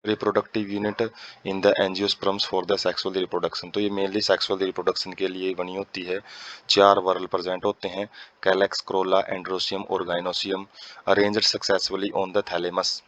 Reproductive unit in the angiosperms for the sexual reproduction. तो ये mainly sexual reproduction के लिए बनी होती है। 4 वर्ल प्रेजेंट होते हैं, कैलेक्स, क्रोला, एंड्रोसियम और gynoecium, arranged successfully on the thalamus.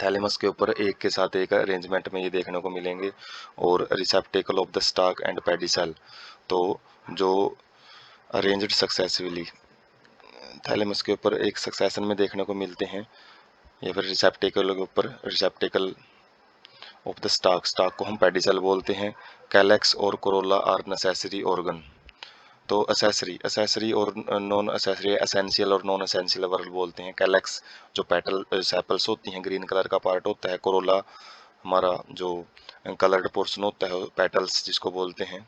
Thalamus के ऊपर एक के साथ एक अरेंजमेंट में ये देखने को मिलेंगे। और receptacle of the stock and pedicel. तो जो अरेंज्ड सक्सेसिवली थैलेमस के ऊपर एक सक्सेशन में देखने को मिलते हैं, या फिर रिसेप्टेकल के ऊपर receptacle of the stock, stock को हम पेडिसल बोलते हैं। कैलेक्स और कोरोला आर नेसेसरी ऑर्गन। तो असेसरी और नॉन असेसरी, एसेंशियल और नॉन एसेंशियल वर्ड बोलते हैं। कैलेक्स जो पेटल सेपल्स होती हैं, ग्रीन कलर का पार्ट होता है। कोरोला हमारा जो कलर्ड पोर्शन होता है, पेटल्स जिसको बोलते हैं,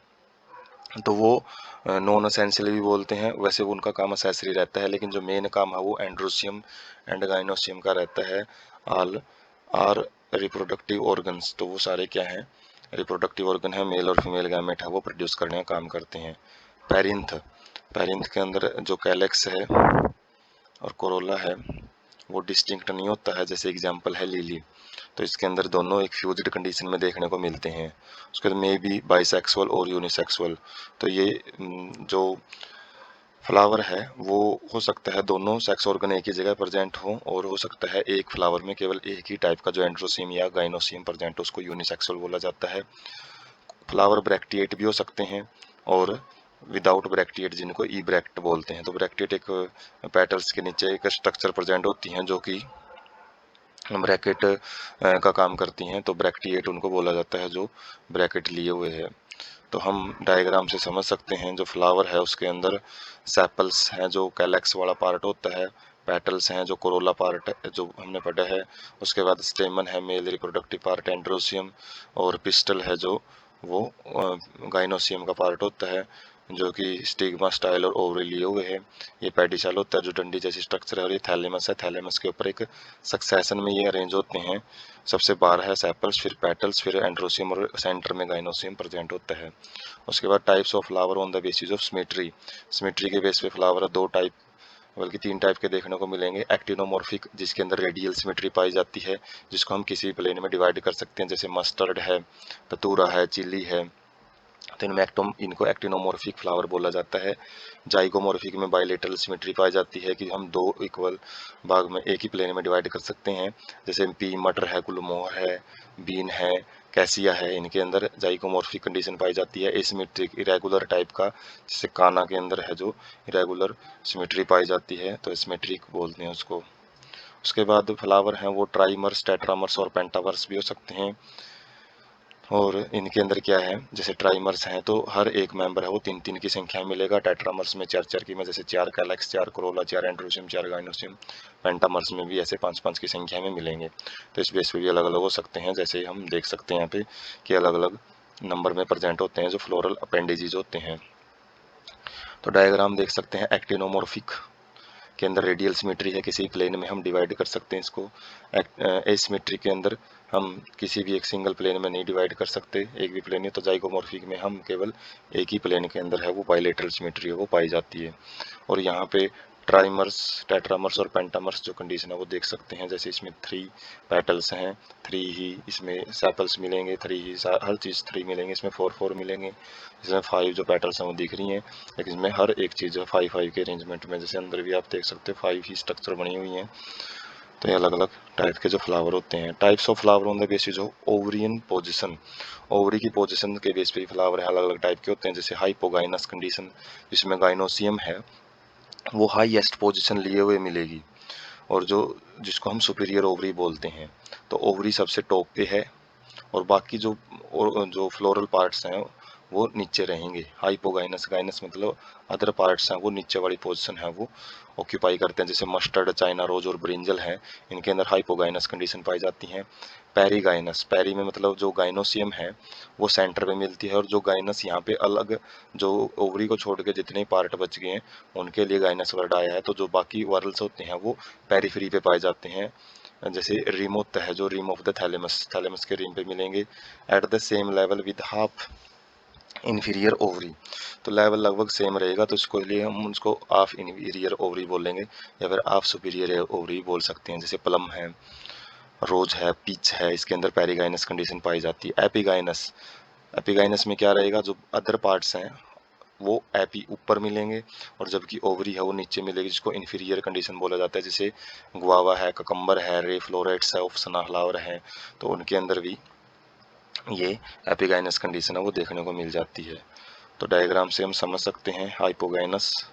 तो वो नॉन असेंशियल भी बोलते हैं। वैसे उनका काम असेसरी रहता है, लेकिन जो मेन काम है वो एंड्रोसियम एंड गाइनोसियम का रहता है। All are reproductive organs. तो वो सारे क्या हैं, रिप्रोडक्टिव ऑर्गन है, मेल और फीमेल गैमेट है, वो प्रोड्यूस करने का काम करते हैं। पेरिंथ, पेरिंथ के अंदर जो कैलेक्स है और कोरोला है वो डिस्टिंक्ट नहीं होता है, जैसे एग्जांपल है लिली। तो इसके अंदर दोनों एक फ्यूज्ड कंडीशन में देखने को मिलते हैं। उसके बाद मे बी बाइसेक्सुअल और यूनिसेक्सुअल। तो ये जो फ्लावर है वो हो सकता है दोनों सेक्स ऑर्गन एक ही जगह प्रेजेंट हो, और हो सकता है एक फ्लावर में केवल एक ही टाइप का जो एंड्रोसियम या गाइनोसियम प्रेजेंट हो, उसको यूनिसेक्सुअल बोला जाता है। फ्लावर ब्रैक्टिएट भी हो सकते हैं, और विदाउट ब्रैक्टिएट जिनको ई ब्रैक्ट बोलते हैं। तो ब्रैक्टिएट एक पेटल्स के नीचे एक स्ट्रक्चर प्रेजेंट होती हैं जो कि ब्रैकेट का काम करती हैं। तो ब्रैक्टिएट उनको बोला जाता है जो ब्रैकेट लिए हुए है। तो हम डायग्राम से समझ सकते हैं, जो फ्लावर है उसके अंदर सेपल्स हैं जो कैलेक्स वाला पार्ट होता है, पेटल्स हैं जो कोरोला पार्ट जो हमने पढ़ा है, उसके बाद स्टेमन है मेल रिप्रोडक्टिव पार्ट एंड्रोसियम, और पिस्टल है जो वो गाइनोसियम का पार्ट होता है, जो कि स्टिग्मा, स्टाइल और ओवरी लिए हुए है। ये पेडिसल होता है जो डंडी जैसी स्ट्रक्चर है, और ये थैलेमस है, थैलेमस के ऊपर एक सक्सेशन में ये अरेंज होते हैं। सबसे बाहर है सेपल्स, फिर पेटल्स, फिर एंड्रोसियम, और सेंटर में गाइनोसियम प्रेजेंट होता है। उसके बाद types of flower on the basis of symmetry. Symmetry के बेस पे फ्लावर दो टाइप, बल्कि 3 टाइप के देखने को मिलेंगे। एक्टिनोमॉर्फिक, जिसके अंदर रेडियल सिमेट्री पाई जाती है, जिसको हम किसी भी प्लेन में डिवाइड कर सकते हैं, जैसे मस्टर्ड है, ततूरा है, चिली है। तो इनमें इनको एक्टिनोमॉर्फिक फ्लावर बोला जाता है। जाइगोमॉर्फिक में बाइलेटरल सिमेट्री पाई जाती है, कि हम दो इक्वल भाग में एक ही प्लेन में डिवाइड कर सकते हैं, जैसे पी मटर है, गुलमोहर है, बीन है, कैसिया है। इनके अंदर जाइगोमॉर्फिक कंडीशन पाई जाती है। एसिमेट्रिक, इरेगुलर टाइप का, जैसे काना के अंदर है जो इरेगुलर सिमेट्री पाई जाती है, तो एसिमेट्रिक बोलते हैं उसको। उसके बाद फ्लावर हैं वो ट्राइमर्स, टेट्रामर्स और पेंटावर्स भी हो सकते हैं। और इनके अंदर क्या है, जैसे ट्राइमर्स हैं तो हर एक मेंबर है वो 3-3 की संख्या में मिलेगा। टेट्रामर्स में 4-4 की में, जैसे 4 कैलेक्स, 4 कोरोला, 4 एंड्रोसियम, 4 गाइनोसियम। पेंटामर्स में भी ऐसे 5-5 की संख्या में मिलेंगे। तो इस बेस पे भी अलग अलग हो सकते हैं, जैसे हम देख सकते हैं यहाँ पे कि अलग अलग नंबर में प्रेजेंट होते हैं जो फ्लोरल अपेंडेजेस होते हैं। तो डायग्राम देख सकते हैं, एक्टिनोमॉर्फिक के अंदर रेडियल सिमेट्री है, किसी प्लेन में हम डिवाइड कर सकते हैं इसको। एसिमेट्री के अंदर हम किसी भी एक सिंगल प्लेन में नहीं डिवाइड कर सकते, एक भी प्लेन है। तो जाइगोमॉर्फिक में हम केवल एक ही प्लेन के अंदर है वो बाइलेटरल सिमेट्री है वो पाई जाती है। और यहाँ पे ट्राइमर्स, टेट्रामर्स और पेंटामर्स जो कंडीशन है वो देख सकते हैं, जैसे इसमें 3 पेटल्स हैं, 3 ही इसमें सेपल्स मिलेंगे, 3 ही हर चीज़ 3 मिलेंगे, इसमें 4-4 मिलेंगे, इसमें 5 जो पेटल्स हैं वो दिख रही हैं, लेकिन इसमें हर एक चीज़ 5-5 के अरेंजमेंट में, जैसे अंदर भी आप देख सकते हो 5 ही स्ट्रक्चर बनी हुई हैं। तो ये अलग अलग टाइप के जो फ्लावर होते हैं। Types of flower on the basis of ovarian position. Ovary की पोजिशन के बेस पे ही फ्लावर है, अलग अलग टाइप के होते हैं। जैसे हाइपोगाइनस कंडीशन, जिसमें गाइनोसियम है वो हाईएस्ट पोजीशन लिए हुए मिलेगी, और जो जिसको हम सुपीरियर ओवरी बोलते हैं। तो ओवरी सबसे टॉप पे है, और बाकी जो फ्लोरल पार्ट्स हैं वो नीचे रहेंगे। हाइपोगाइनस, गाइनस मतलब अदर पार्ट्स हैं वो नीचे वाली पोजीशन है वो ऑक्यूपाई करते हैं, जैसे मस्टर्ड, चाइना रोज और ब्रिंजल हैं, इनके अंदर हाइपोगाइनस कंडीशन पाई जाती है। पेरीगाइनस, पेरी में मतलब जो गाइनोसियम है वो सेंटर में मिलती है, और जो गाइनस यहाँ पे अलग, जो ओवरी को छोड़ के जितने पार्ट बच गए हैं उनके लिए गाइनस वर्ड आया है। तो जो बाकी वर्ल्स होते हैं वो पेरीफ्री पे पाए जाते हैं, जैसे रिम होता है जो rim of the thalamus, thalamus के रिम पे मिलेंगे। At the same level with half inferior ovary. तो लेवल लगभग सेम रहेगा, तो इसको लिए हम उसको हाफ इन्फीरियर ओवरी बोलेंगे, या फिर हाफ सुपीरियर ओवरी बोल सकते हैं, जैसे प्लम है, रोज है, पीच है, इसके अंदर पेरिगाइनस कंडीशन पाई जाती है। एपिगाइनस, एपिगाइनस में क्या रहेगा, जो अदर पार्ट्स हैं वो एपी ऊपर मिलेंगे और जबकि ओवरी है वो नीचे मिलेगी, जिसको इन्फीरियर कंडीशन बोला जाता है। जैसे गुआवा है, ककम्बर है, रे फ्लोरेट्स है, सनाफ्लावर है, तो उनके अंदर भी ये एपिगाइनस कंडीशन है वो देखने को मिल जाती है। तो डायग्राम से हम समझ सकते हैं हाइपोगाइनस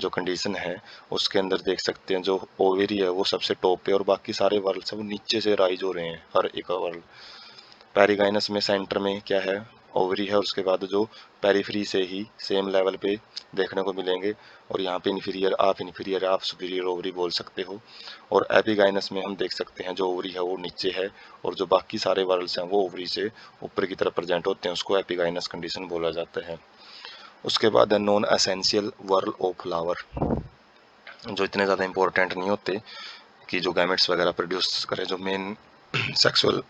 जो कंडीशन है उसके अंदर देख सकते हैं जो ओवेरी है वो सबसे टॉप पे और बाकी सारे वर्ल सब नीचे से राइज हो रहे हैं हर एक वर्ल। पेरिगाइनस में सेंटर में क्या है, ओवरी है, और उसके बाद जो पेरीफ्री से ही सेम लेवल पे देखने को मिलेंगे, और यहाँ पे इन्फीरियर आप सुपीरियर ओवरी बोल सकते हो। और एपिगाइनस में हम देख सकते हैं जो ओवरी है वो नीचे है और जो बाकी सारे वर्ल्स हैं वो ओवरी से ऊपर की तरफ प्रेजेंट होते हैं, उसको एपिगाइनस कंडीशन बोला जाता है। उसके बाद है non essential whorl of flower, जो इतने ज़्यादा इंपॉर्टेंट नहीं होते कि जो गैमेट्स वगैरह प्रोड्यूस करें, जो मेन सेक्सुअल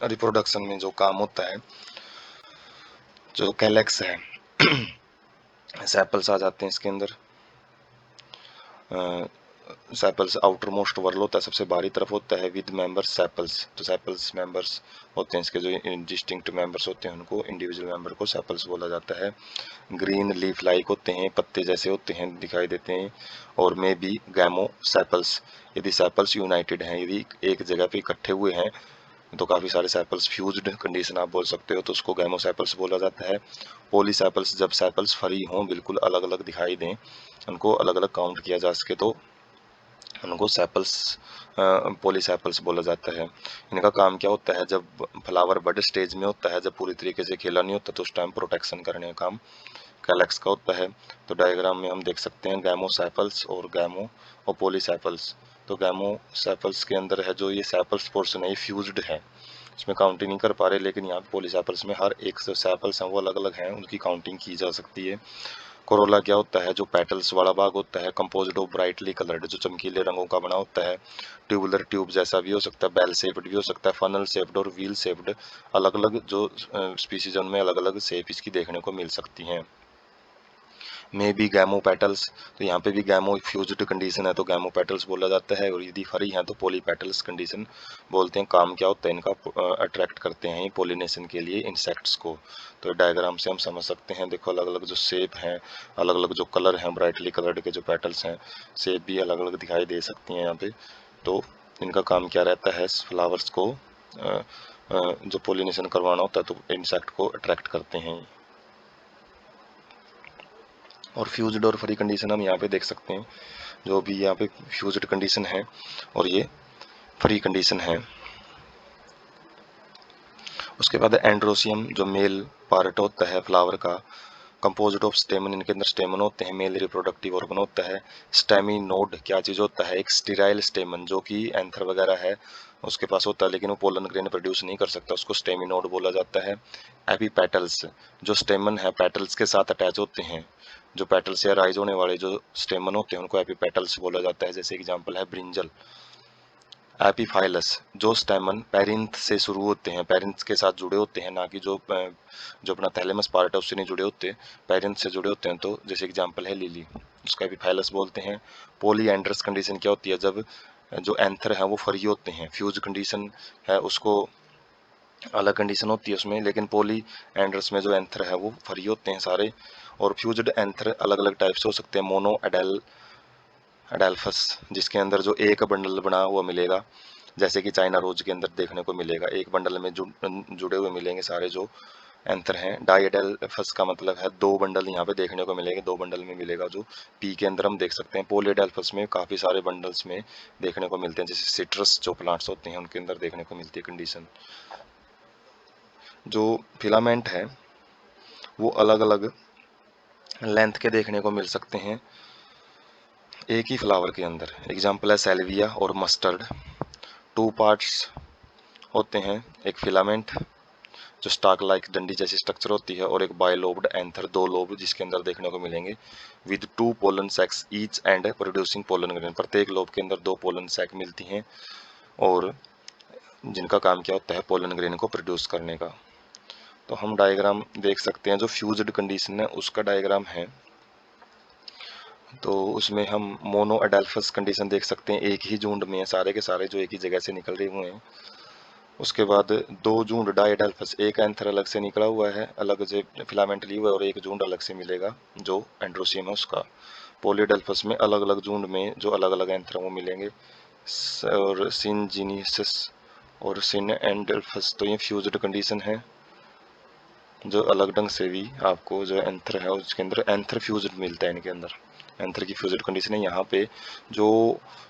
रिप्रोडक्शन में जो काम होता है, जो कैलेक्स है, सेपल्स आ जाते हैं इसके अंदर। सेपल्स आउटर मोस्ट वर्ल होता है, सबसे बाहरी तरफ होता है, विद मेंबर्स सेपल्स, तो सेपल्स मेंबर्स होते हैं इसके, जो डिस्टिंक्ट मेंबर्स होते हैं उनको इंडिविजुअल मेंबर को सेपल्स बोला जाता है। ग्रीन लीफ लाइक होते हैं, पत्ते जैसे होते हैं, दिखाई देते हैं। और में बी गैमो सेपल्स, यदि सेपल्स यूनाइटेड हैं, यदि एक जगह पे इकट्ठे हुए हैं तो काफ़ी सारे सेपल्स फ्यूज्ड कंडीशन आप बोल सकते हो, तो उसको गैमोसेपल्स बोला जाता है। पॉलीसेपल्स, जब सेपल्स फ्री हों, बिल्कुल अलग अलग दिखाई दें, उनको अलग अलग काउंट किया जा सके, तो उनको सेपल्स पॉलीसेपल्स बोला जाता है। इनका काम क्या होता है, जब फ्लावर बड स्टेज में होता है, जब पूरी तरीके से खिला नहीं होता, तो उस टाइम प्रोटेक्शन करने का काम कैलेक्स का होता है। तो डायग्राम में हम देख सकते हैं गैमोसेपल्स और गैमो और पॉलीसेपल्स। तो गैमोसेपल्स के अंदर है जो ये सेपल्स पोर्शन है ये फ्यूज्ड है, इसमें काउंटिंग नहीं कर पा रहे, लेकिन यहाँ पे पॉलीसेपल्स में हर एक जो सेपल्स हैं वो अलग अलग हैं, उनकी काउंटिंग की जा सकती है। कोरोला क्या होता है, जो पेटल्स वाला भाग होता है, कंपोज्ड ऑफ ब्राइटली कलर्ड, जो चमकीले रंगों का बना होता है। ट्यूबुलर ट्यूब जैसा भी हो सकता है, बेल शेप्ड भी हो सकता है, फनल शेप्ड और व्हील शेप्ड, अलग अलग जो स्पीसीज उनमें अलग अलग शेप इसकी देखने को मिल सकती हैं। में भी गैमो पेटल्स, तो यहाँ पे भी गैमो फ्यूज्ड कंडीशन है तो गैमो पेटल्स बोला जाता है, और यदि फरी हैं तो पोली पेटल्स कंडीशन बोलते हैं। काम क्या होता है इनका, अट्रैक्ट करते हैं ये पोलिनेशन के लिए इंसेक्ट्स को। तो डायग्राम से हम समझ सकते हैं, देखो अलग अलग जो शेप हैं, अलग अलग जो कलर हैं, ब्राइटली कलर्ड के जो पेटल्स हैं, शेप भी अलग अलग दिखाई दे सकती हैं यहाँ पे। तो इनका काम क्या रहता है, फ्लावर्स को जो पोलिनेशन करवाना होता है तो इंसेक्ट को अट्रैक्ट करते हैं। और फ्यूज्ड और फ्री कंडीशन हम यहाँ पे देख सकते हैं, जो भी यहाँ पे फ्यूज्ड कंडीशन है और ये फ्री कंडीशन है। उसके बाद एंड्रोसियम, जो मेल पार्ट होता है फ्लावर का, कंपोज्ड ऑफ स्टेमन, इनके अंदर स्टेमन होते हैं, मेल रिप्रोडक्टिव ऑर्गन होता है। स्टेमिनोड क्या चीज़ होता है, एक स्टेराइल स्टेमन, जो कि एंथर वगैरह है उसके पास होता है, लेकिन वो पोलन ग्रेन प्रोड्यूस नहीं कर सकता, उसको स्टेमिनोड बोला जाता है। एपीपेटल्स, जो स्टेमन है पेटल्स के साथ अटैच होते हैं, जो पेटल से राइज होने वाले जो स्टेमन होते हैं उनको एपीपेटल्स बोला जाता है। जैसे एग्जांपल है ब्रिंजल। एपीफाइलस, जो स्टेमन पेरिंथ से शुरू होते हैं, पेरिंथ के साथ जुड़े होते हैं, ना कि जो अपना थैलेमस पार्ट है उससे नहीं जुड़े होते, पेरिंथ से जुड़े होते हैं, तो जैसे एग्जांपल है लिली, उसको एपीफाइलस बोलते हैं। पॉलीएंड्रस कंडीशन क्या होती है, जब जो एंथर है वो फरी होते हैं। फ्यूज कंडीशन है उसको अलग कंडीशन होती है उसमें, लेकिन पॉली एंड्रस में जो एंथर है वो फरी होते हैं सारे। और फ्यूज्ड एंथर अलग अलग टाइप से हो सकते हैं। मोनो एडेल्फस, जिसके अंदर जो एक बंडल बना हुआ मिलेगा, जैसे कि चाइना रोज के अंदर देखने को मिलेगा, एक बंडल में जुड़े हुए मिलेंगे सारे जो एंथर हैं। डाइएडेल्फस का मतलब है दो बंडल यहाँ पे देखने को मिलेंगे, दो बंडल में मिलेगा, जो पी के अंदर हम देख सकते हैं। पॉलीडेल्फस में काफ़ी सारे बंडल्स में देखने को मिलते हैं, जैसे सिट्रस जो प्लांट्स होते हैं उनके अंदर देखने को मिलती है कंडीशन। जो फिलामेंट है वो अलग अलग लेंथ के देखने को मिल सकते हैं एक ही फ्लावर के अंदर। एग्जाम्पल है सेल्विया और मस्टर्ड। टू पार्ट्स होते हैं, एक फिलामेंट जो स्टाक लाइक डंडी जैसी स्ट्रक्चर होती है, और एक बायलोब्ड एंथर, दो लोब जिसके अंदर देखने को मिलेंगे, with two pollen sacs each and producing pollen grain, प्रत्येक लोब के अंदर दो पोलन सैक मिलती हैं और जिनका काम क्या होता है पोलन ग्रेन को प्रोड्यूस करने का। तो हम डायग्राम देख सकते हैं, जो फ्यूज्ड कंडीशन है उसका डायग्राम है। तो उसमें हम मोनो अडेल्फस कंडीशन देख सकते हैं, एक ही झुंड में है सारे के सारे जो एक ही जगह से निकल रहे हुए हैं। उसके बाद दो झुंड डाइडेल्फस, एक एंथर अलग से निकला हुआ है, अलग से फिलामेंट लिए हुआ है, और एक झुंड अलग से मिलेगा जो एंड्रोसियम है उसका। पॉलीडेल्फस में अलग अलग झुंड में जो अलग अलग एंथर वो मिलेंगे। और सिनजीनियसिस और सिनएंडेल्फस, तो ये फ्यूज्ड कंडीशन है, जो अलग ढंग से भी आपको जो एंथर है उसके अंदर एंथर फ्यूज्ड मिलता है, इनके अंदर एंथर की फ्यूज्ड कंडीशन है। यहाँ पे जो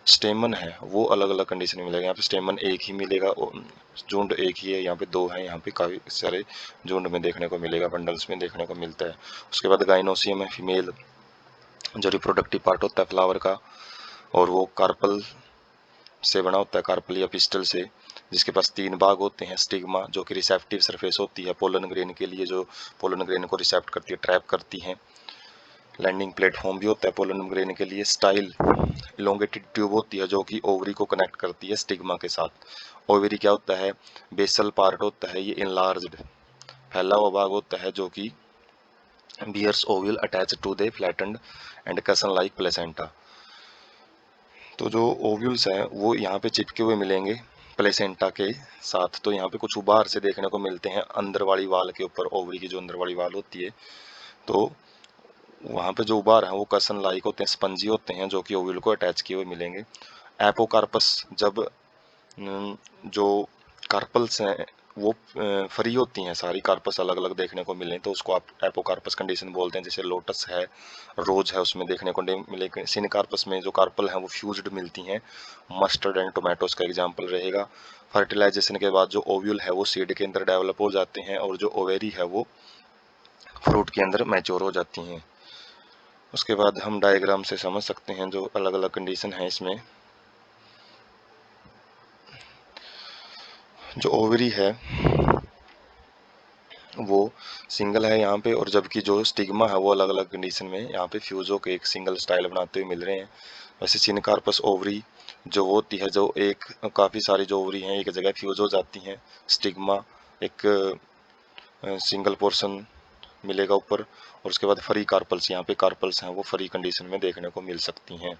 स्टेमन है वो अलग अलग कंडीशन में मिलेगा, यहाँ पे स्टेमन एक ही मिलेगा, झुंड एक ही है, यहाँ पे दो है, यहाँ पे काफी सारे झुंड में देखने को मिलेगा, बंडल्स में देखने को मिलता है। उसके बाद गाइनोसियम है, फीमेल जो रिप्रोडक्टिव पार्ट होता है फ्लावर का, और वो कार्पल से बना होता है, कार्पल या पिस्टल से, जिसके पास तीन भाग होते हैं। स्टिग्मा जो कि रिसेप्टिव सरफेस होती है पोलन ग्रेन के लिए, जो पोलन ग्रेन को रिसेप्ट करती है, ट्रैप करती है। लैंडिंग प्लेटफॉर्म भी होता है पोलन ग्रेन के लिए। स्टाइल इलोंगेटेड ट्यूब होती है जो कि ओवरी को कनेक्ट करती है स्टिग्मा के साथ। ओवरी क्या होता है, बेसल पार्ट होता है, ये इनलार्ज्ड फैला हुआ भाग होता है जो कि bears ovule attach to the flattened and cushion like placenta. तो जो ओव्यूल्स हैं वो यहाँ पे चिपके हुए मिलेंगे प्लेसेंटा के साथ। तो यहाँ पे कुछ उबार से देखने को मिलते हैं अंदर वाली वाल के ऊपर, ओवरी की जो अंदर वाली वाल होती है। तो वहाँ पे जो उबार हैं वो कसन लाइक होते हैं, स्पंजी होते हैं, जो कि ओव्यूल को अटैच किए हुए मिलेंगे। एपोकार्पस, जब जो कार्पल्स हैं वो फ्री होती हैं, सारी कार्पस अलग अलग देखने को मिले तो उसको आप एपोकार्पस कंडीशन बोलते हैं। जैसे लोटस है, रोज है, उसमें देखने को मिलेगा। सिनकार्पस में जो कार्पल हैं वो फ्यूज्ड मिलती हैं, मस्टर्ड एंड टोमेटोस का एग्जाम्पल रहेगा। फर्टिलाइजेशन के बाद जो ओव्यूल है वो सीड के अंदर डेवलप हो जाते हैं, और जो ओवेरी है वो फ्रूट के अंदर मैच्योर हो जाती हैं। उसके बाद हम डायग्राम से समझ सकते हैं जो अलग अलग कंडीशन है इसमें। जो ओवरी है वो सिंगल है यहाँ पे, और जबकि जो स्टिग्मा है वो अलग अलग कंडीशन में यहाँ पे फ्यूज होकर एक सिंगल स्टाइल बनाते हुए मिल रहे हैं। वैसे सिनकार्पस ओवरी जो होती है, जो एक काफ़ी सारी जो ओवरी हैं एक जगह फ्यूज हो जाती हैं। स्टिग्मा एक सिंगल पोर्शन मिलेगा ऊपर, और उसके बाद फ्री कार्पल्स, यहाँ पे कार्पल्स हैं वो फ्री कंडीशन में देखने को मिल सकती हैं।